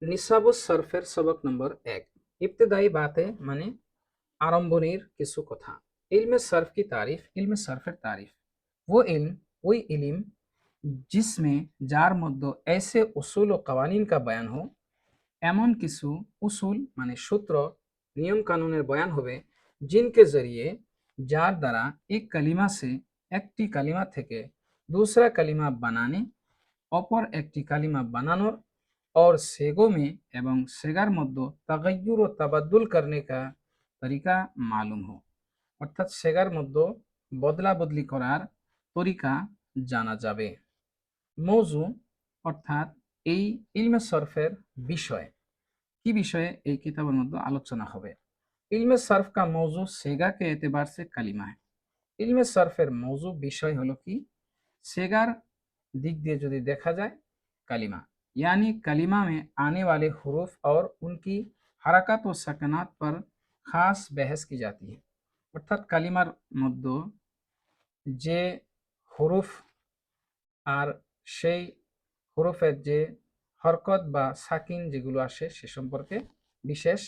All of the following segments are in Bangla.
নিসাবুস সরফের সবক নম্বর 1। ইবতেদায়ী বাতে মানে আরম্ভণীর কিছু কথা। ইলমে সরফ কি তারিফ। ইলমে সরফের তারিফ वो इल्म ওই ইলিম जिसमें যার মধ্যে ऐसे उसूल ও कवानीन का बयान हो, এমন কিছু উসুল মানে সূত্র নিয়ম কানুনের বয়ান হবে, জিনকে জরিয়ে যার দ্বারা এক কালিমা সে একটি কালিমা থেকে दूसरा কালিমা বানানে, অপর একটি কালিমা বানানোর और सेगों में एवं सेगार मध्य तगय्युर व तबद्दुल करने का तरीका मालूम हो, অর্থাৎ সেগার মধ্যে বদলা বদলি করার তরিকা জানা যাবে। মৌজু অর্থাৎ এই ইলমে সরফের বিষয়, কি বিষয়ে এই কিতাবের মধ্যে আলোচনা হবে। ইলমে সরফ কা মৌজু সেগা কে এতেবার সে কালিমা है। ইলমে সরফের মৌজু বিষয় হলো কি, सेगार दिख दिए यदि देखा जाए कलिमा, यानी कलिमा में आने वाले हरूफ और उनकी हरकत व सकनात पर खास बहस की जाती है। अर्थात कलिमार मध्य जे হুরুফ আর সেই হুরুফের যে হরকত বা সাকিন যেগুলো আসে সে সম্পর্কে বিশেষ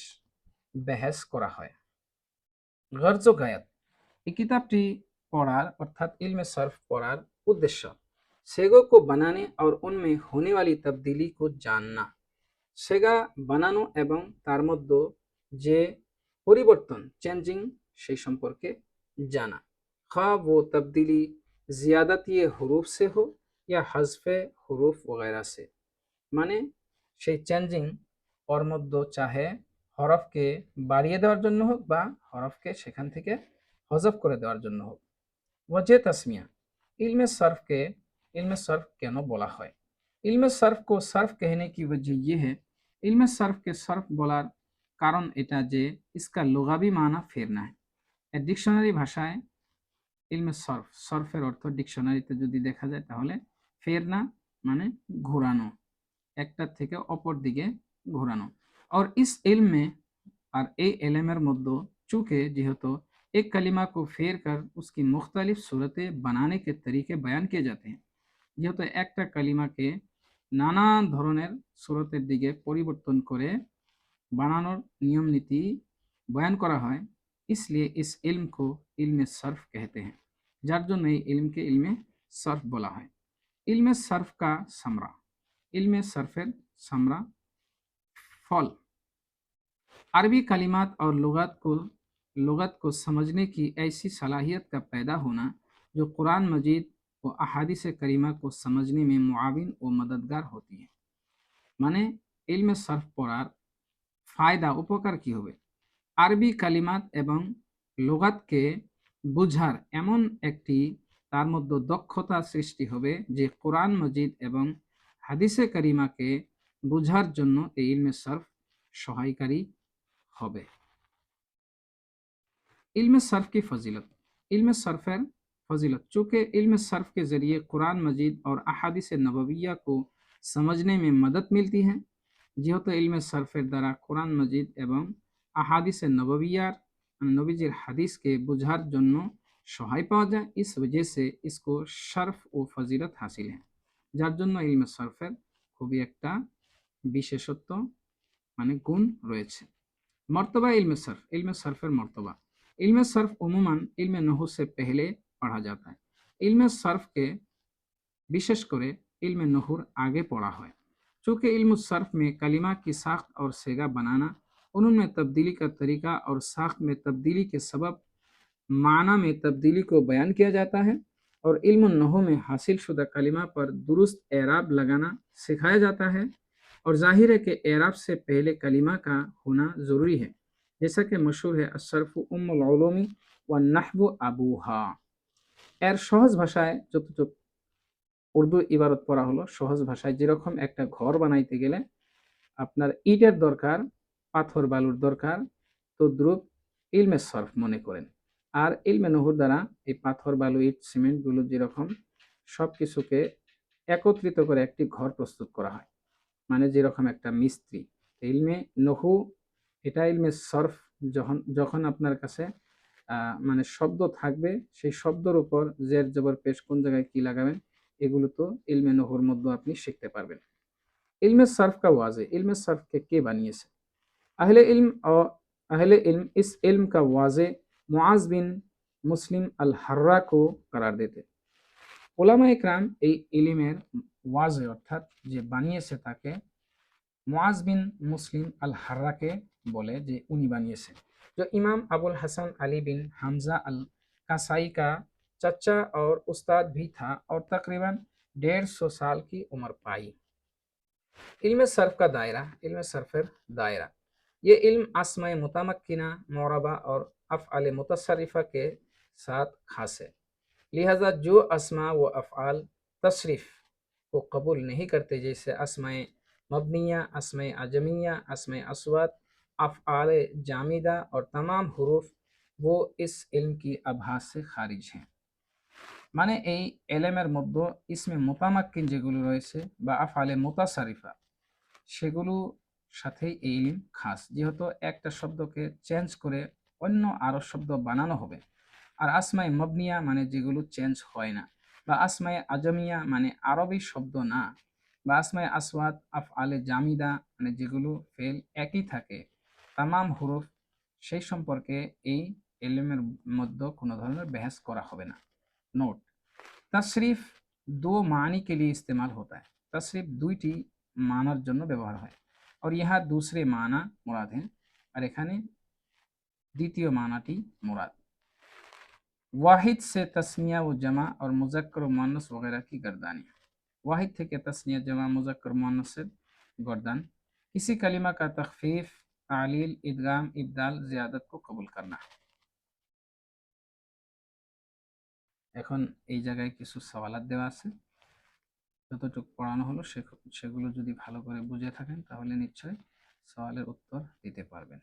বেহেস করা হয়। গর্জ গায়াত এই কিতাবটি পড়ার অর্থাৎ इल्म सर्फ পড়ার उद्देश्य सेगों को बनाने और उनमें होने वाली तब्दीली को जानना। সেগা বানানো এবং তার মধ্যে যে পরিবর্তন চেঞ্জিং সেই সম্পর্কে জানা। खा वो तब्दीली ज़ियादती হুরুফ से हो या हज़फ़े হুরুফ वगैरह से, মানে সেই চেঞ্জিং ওর মধ্যে চাহে হরফকে বাড়িয়ে দেওয়ার জন্য হোক বা হরফকে সেখান থেকে হজফ করে দেওয়ার জন্য হোক। वजह तस्मिया इल्म सर्फ के इल्म सर्फ क्यों बोला है। इल्म सर्फ को सर्फ कहने की वजह यह है, इल्म सर्फ के सर्फ बोलार कारण এটা যে इसका लुगावी माना फेरना है। ডিকশনারি ভাষায় ইলমে সরফ সরফের অর্থ ডিকশনারিতে যদি দেখা যায় তাহলে ফেরনা মানে ঘোরানো, একটার থেকে অপর দিকে ঘোরানো। और इस इल्म में और ए एलमेर मध्य चूँकि जेहेतु एक कलिमा को फेर कर उसकी मुख्तलिफ सूरतें बनाने के तरीके बयान किए जाते हैं, যেহেতু একটা কালিমাকে নানা ধরনের সুরতের দিকে পরিবর্তন করে বানানোর নিয়ম নীতি বয়ান করা হয়, इसलिए इस इल्म को इल्म सर्फ कहते हैं, যার জন্য এই ইলমকে ইলমে সরফ বলা হয়। ইলমে সরফ का समरा, इल्म सर्फेर समरा फल अरबी कलिमात और लुगत को समझने की ऐसी सलाहियत का पैदा होना जो कुरान मजीद व अहादीस करीमा को समझने में मुआविन व मददगार होती है। মানে ইলমে সরফ পড়ার ফায়দা উপকার কি হবে, আরবি কালিমাত এবং লুগাতকে বুঝার এমন একটি তার মধ্যে দক্ষতা সৃষ্টি হবে যে কোরআন মজিদ এবং হাদিসে করিমাকে বুঝার জন্য এই ইলমে সরফ সহায়কারী হবে। इल्म सर्फ की फजीलत, इल्म सर्फर फजीलत चूँकि इल्म सर्फ के ज़रिए कुरान मजीद और अहादीस नबविया को समझने में मदद मिलती है, যেহেতু ইলমে সরফের দ্বারা কোরআন মজিদ এবং আহাদিসে নববিয়ার নবীজির হাদিসকে বোঝার জন্য সহায় পাওয়া যায়, इस वजह से इसको শরফ ও ফজিলত হাসিল है, যার জন্য ইলমে সরফের খুবই একটা বিশেষত্ব মানে গুণ রয়েছে। मर्तबा इल्म सर्फ़ मर्तबा इल्म सर्फ़ उमूमन इल्म नहू से पहले पढ़ा जाता है। इल्म सर्फ़ के विशेष करे इल्म नहूर आगे पढ़ा है, चूँकि इल्म सर्फ़ में कलिमा की साख्त और सेगा बनाना, उनमें तब्दीली का तरीका और साख्त में तब्दीली के सबब माना में तब्दीली को बयान किया जाता है, और इल्म नहू में हासिल शुदा कलिमा पर दुरुस्त एराब लगाना सिखाया जाता है। और जाहिर है कि एराब से पहले कलिमा का होना ज़रूरी है, जैसा कि मशहूर है असरफ़ु उम्मुल उलूमी व नहवु अबूहा। এর সহজ ভাষায় যতটুক উর্দু ইবারত পড়া হলো, সহজ ভাষায় যেরকম একটা ঘর বানাইতে গেলে আপনার ইটের দরকার, পাথর বালুর দরকার, তদ্রূপ ইলমে সরফ মনে করেন। আর ইলমে নহুর দ্বারা এই পাথর বালু ইট সিমেন্টগুলো যেরকম সব কিছুকে একত্রিত করে একটি ঘর প্রস্তুত করা হয়, মানে যেরকম একটা মিস্ত্রি। ইলমে নহু এটা ইলমে সরফ যখন যখন আপনার কাছে মানে শব্দ থাকবে, সেই শব্দের উপর জের জবর পেশ কোন জায়গায় কি লাগাবেন এগুলো তো ইলমে নহুর মধ্যে আপনি শিখতে পারবেন। इल्म सर्फ का वाजे, इल्म सर्फ के बानिए से अहले इल्म और अहले इल्म इस इल्म का वाजे मुआज बिन मुस्लिम अल हर्रा को करार देते। ওলামা একরাম এই ইলিমের ওয়াজে অর্থাৎ যে বানিয়েছে তাকে মুআজ বিন মুসলিम अल हर्रा के बोले जे उन्हीं बानिए से, जो इमाम अबुल हसन अली बिन हमजा अल कसाई का चचा और उस्ताद भी था और तकरीबन 150 साल की उम्र पाई। इल्म सर्फ का दायरा, इल्म सर्फर दायरा, ये इल्म अस्माए मुतमक्किना मोरबा और अफ़आल मुतसरिफ़ा के साथ खास है। लिहाजा जो अस्मा व अफ़आल तशरीफ़ को कबूल नहीं करते, जैसे अस्माए मबनिया, अस्माए अजमिया, अस्माए अस्वात, अफ़आल जामिदा और तमाम हरूफ, वो इस इल्म की आभास से खारिज हैं। মানে এই এলেমের মধ্যে ইসমে মোতামাক্কিন যেগুলো রয়েছে বা আফআলে মুতাসারিফা সেগুলো সাথেই এই ইলম খাস, যেহেতু একটা শব্দকে চেঞ্জ করে অন্য আরো শব্দ বানানো হবে। আর আসমায়ে মবনিয়া মানে যেগুলো চেঞ্জ হয় না, বা আসমায়ে আজমিয়া মানে আরবি শব্দ না, বা আসমায়ে আসওয়াত আফআলে জামিদা মানে যেগুলো ফেল একই থাকে, তামাম হুরুফ, সেই সম্পর্কে এই ইলমের মধ্যে কোনো ধরনের বহস করা হবে না। নোট, तशरीफ दो मानी के लिए इस्तेमाल होता है, तशरीफ दुईटी मानार জন্য ব্যবহার হয়, और यहाँ दूसरे माना मुराद हैं और এখানে দ্বিতীয় মানাটি মুরাদ। वाहिद से तस्निया व जमा और मुजक्कर व मुअन्नस वगैरह की गर्दानी, वाहिद থেকে तस्निया जमा मुजक्कर मुअन्नसेর गर्दान, किसी कलिमा का तखफीफ तालील इदगाम इबदाल ज़ियादत को कबूल करना। এখন এই জায়গায় কিছু সওয়ালাত দেওয়া আছে, যতটুকু পড়ানো হলো সেগুলো যদি ভালো করে বুঝে থাকেন তাহলে নিশ্চয়ই সওয়ালের উত্তর দিতে পারবেন।